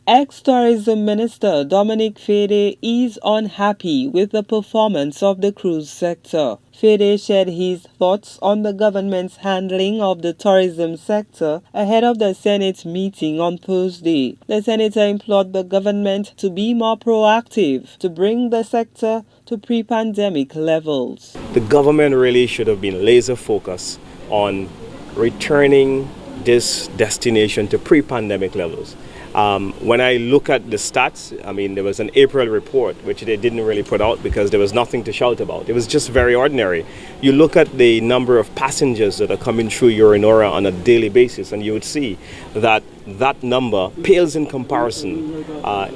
Ex-tourism minister Dominic Fedee is unhappy with the performance of the cruise sector. Fedee shared his thoughts on the government's handling of the tourism sector ahead of the Senate meeting on Thursday. The senator implored the government to be more proactive to bring the sector to pre-pandemic levels. The government really should have been laser focused on returning this destination to pre-pandemic levels. When I look at the stats, there was an April report which they didn't really put out because there was nothing to shout about. It was just very ordinary. You look at the number of passengers that are coming through Urinora on a daily basis, and you would see that that number pales in comparison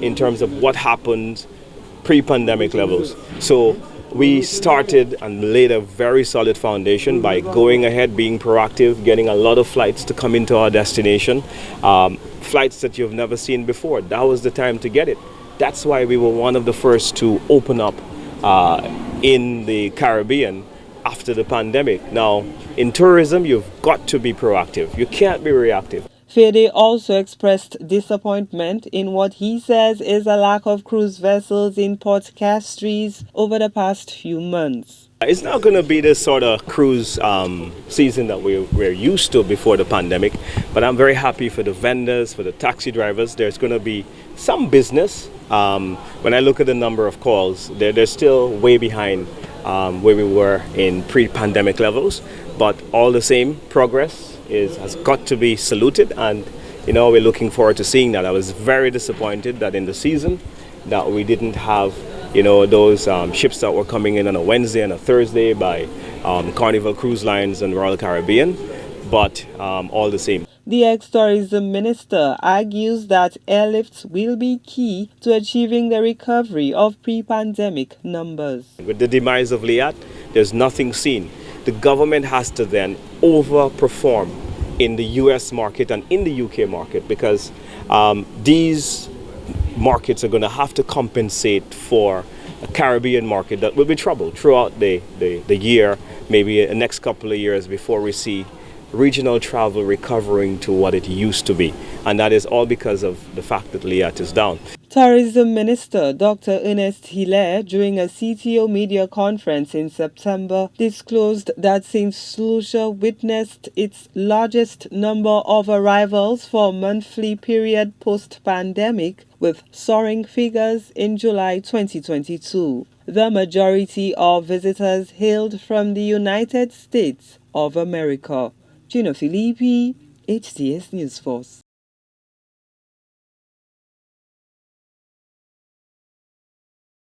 in terms of what happened pre-pandemic levels. So we started and laid a very solid foundation by going ahead, being proactive, getting a lot of flights to come into our destination, flights that you've never seen before. That was the time to get it. That's why we were one of the first to open up in the Caribbean after the pandemic. Now, in tourism, you've got to be proactive. You can't be reactive. Fedee also expressed disappointment in what he says is a lack of cruise vessels in Port Castries over the past few months. It's not going to be the sort of cruise season that we're used to before the pandemic, but I'm very happy for the vendors, for the taxi drivers. There's going to be some business. When I look at the number of calls, they're still way behind where we were in pre-pandemic levels, but all the same, progress has got to be saluted, and we're looking forward to seeing that. I was very disappointed that in the season that we didn't have those ships that were coming in on a Wednesday and a Thursday by Carnival Cruise Lines and Royal Caribbean, but all the same. The ex-tourism minister argues that airlifts will be key to achieving the recovery of pre-pandemic numbers. With the demise of Liat, there's nothing seen. The government has to then overperform in the US market and in the UK market, because these markets are going to have to compensate for a Caribbean market that will be troubled throughout the year, maybe the next couple of years before we see regional travel recovering to what it used to be. And that is all because of the fact that Liat is down. Tourism Minister Dr. Ernest Hilaire, during a CTO media conference in September, disclosed that St. Lucia witnessed its largest number of arrivals for a monthly period post-pandemic, with soaring figures in July 2022. The majority of visitors hailed from the United States of America. Gino Filippi, HTS News Force.